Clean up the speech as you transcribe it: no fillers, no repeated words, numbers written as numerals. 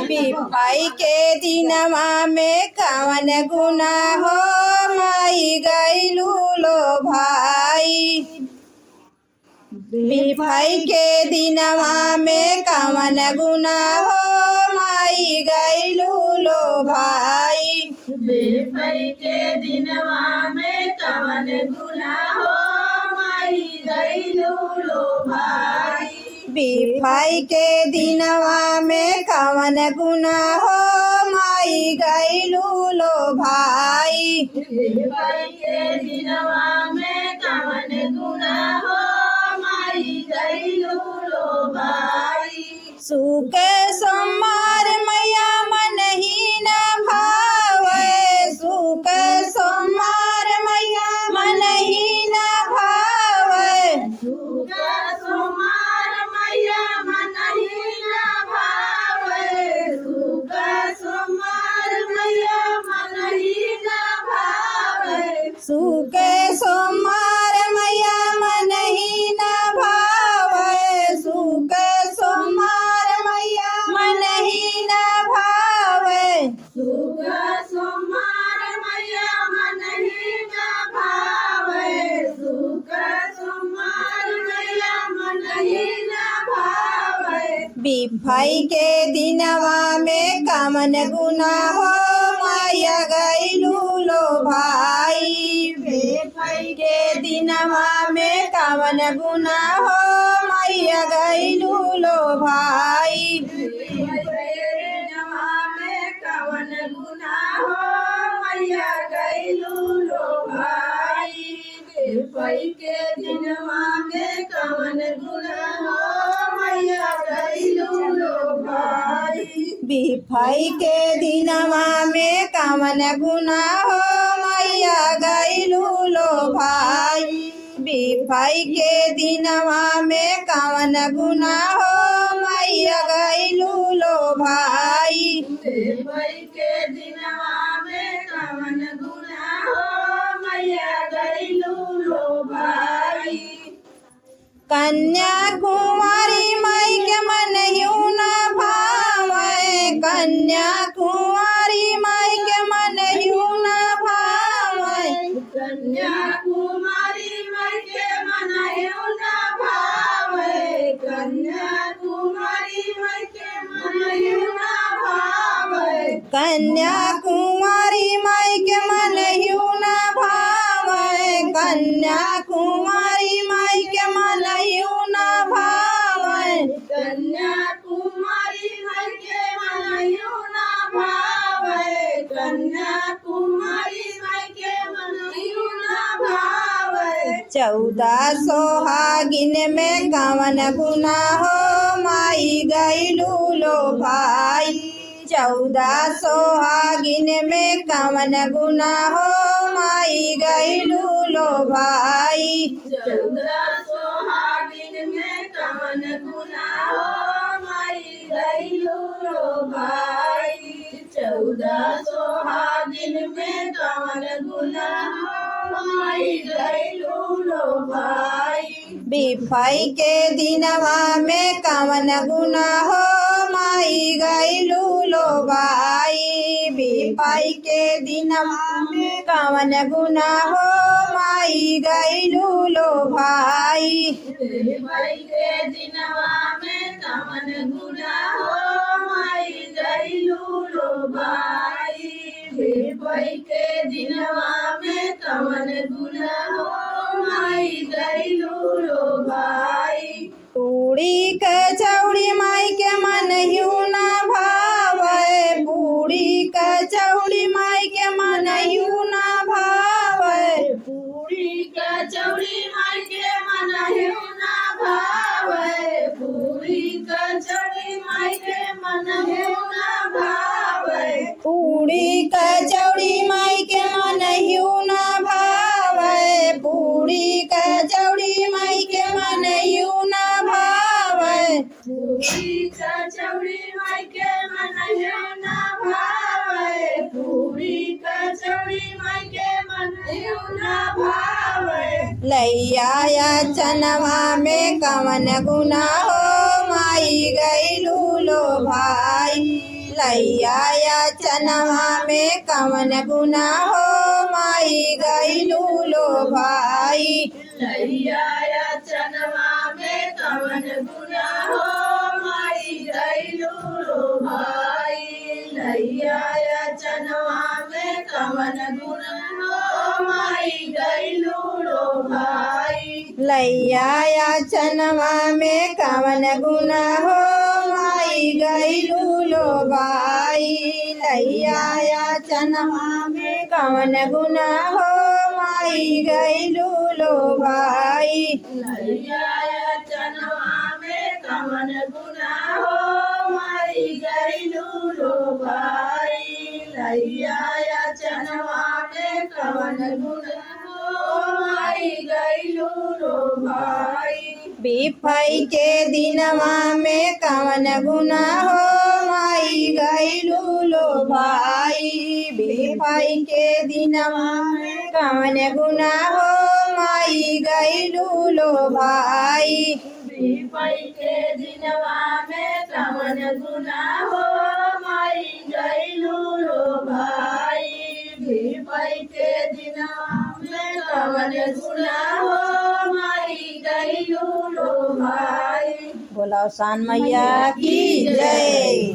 बिफाई के दिनमा में कवन गुना हो माई गैलू लो भाई। बिफाई के दिनमा में कवन गुना हो माई गैलू लो भाई। बिफाई के दिनमा में कवन गुना हो माई गैलू लो भाई। बिफाई के दिनवा में कवन गुना हो माई गैलू लो भाई। बिफाई के दिनवा में कवन गुना हो माई गैलू लो भाई। सुके सोमवार मैया मन ही न भावे। सुके सोमवार मैया मन ही न भावे। सुके सोमवार मैया मन ही न भावे। सुके सोमवार मैया मन ही न भावे। सुके सोमवार मैया मन ही न भावे। सुके सोमवार मैया मन ही न भावे। सुके सोमवार मैया मन ही न भावे। सुके सोमवार मैया मन ही न भावे। बिफाई के दिनवा में कवन गुना हो माया गैलू लो भाई। बिफाई के दिनवा में कवन गुना हो माया गैलू लो भाई। दिनवा में कवन गुना हो मैया गैलू लो भाई। बिफाई के दिनवा में कवन गुना हो मैया गैलू लो भाई। बिफाई के दिनवा में कवन गुना हो मैया गैलू लो भाई। बिफाई के दिनवा में कवन गुना हो मैया गैलू लो भाई। बिफाई के दिनवा में कवन गुना हो मैया गैलू लो भाई। कन्या कुंवारी माई के मन यूं न भावे। कन्या कुंवारी माई के मन यूं न भावे। कन्या कुमारी माई के मन यूं न भावे। कन्या कुमारी माई के मन यूं न भावे। कन्या कुंवारी माई के मन यूं न भावे। कन्या कुंवारी माई के मन यूं न भावे। कन्या कुमारी माई के मन यूं न भावे। कन्या कुमारी माई के मन यूं न भावे। 14 सोहागिन में कवन गुना हो माई गैलू लो भाई। 14 सोहागिन में कवन गुना हो माई गैलू लो भाई। 14 सोहागिन में कवन गुना हो माई गैलू लो भाई। 14 सोहागिन में कवन गुना हो माई गैलू लो भाई। बिफाई के दिनवा में कवन गुना हो माई गैलू लो भाई। बिफाई के दिनवा में कवन गुना हो माई गैलू लो भाई। बिफाई के दिनवा में कवन गुना हो माई गैलू लो भाई। बिफाई के दिनवा में कवन गुना हो माई गैलू लो भाई। पूरी कचौड़ी माई के मन यूं न भावे। पूरी कचौड़ी माई के मन यूं न भावे। पूरी कचौड़ी माई के मन यूं न भावे। पूरी कचौड़ी माई के मन यूं न भावे। पूरी कचौड़ी माई के मन यूं न भावे। पूरी कचौड़ी माई के मन यूं न भावे। पूरी कचौड़ी माई के मन यूं न भावे। पूरी कचौड़ी माई के मन यूं न भावे। लैया चनवा में कवन गुना हो भाई लैया चनवा में कवन गुना हो माई गईलू लो भाई लैया चनवा में कवन गुना हो माई गईलू लो भाई लैया चनवा में कवन गुना हो माई गईलू लो भाई लैया चनवा में कवन गुना हो माई गईलू लो भाई लैया चनवा में कवन गुना हो माई गईलू लो भाई लैया चनवा में कवन गुना हो माई गईलू लो भाई लैया चनवा में कवन गुना हो माई गईलू लो भाई बिफई के दिनवा में कवन गुना हो माई गईलू लो भाई बिफई के दिनवा में कवन गुना हो माई गईलू लो भाई बिफई के दिनवा में कवन गुना हो माई गईलू लो भाई बिफई के दिनवा में कवन गुना हो माई गईलू लो भाई। बोला शान मैया की जय।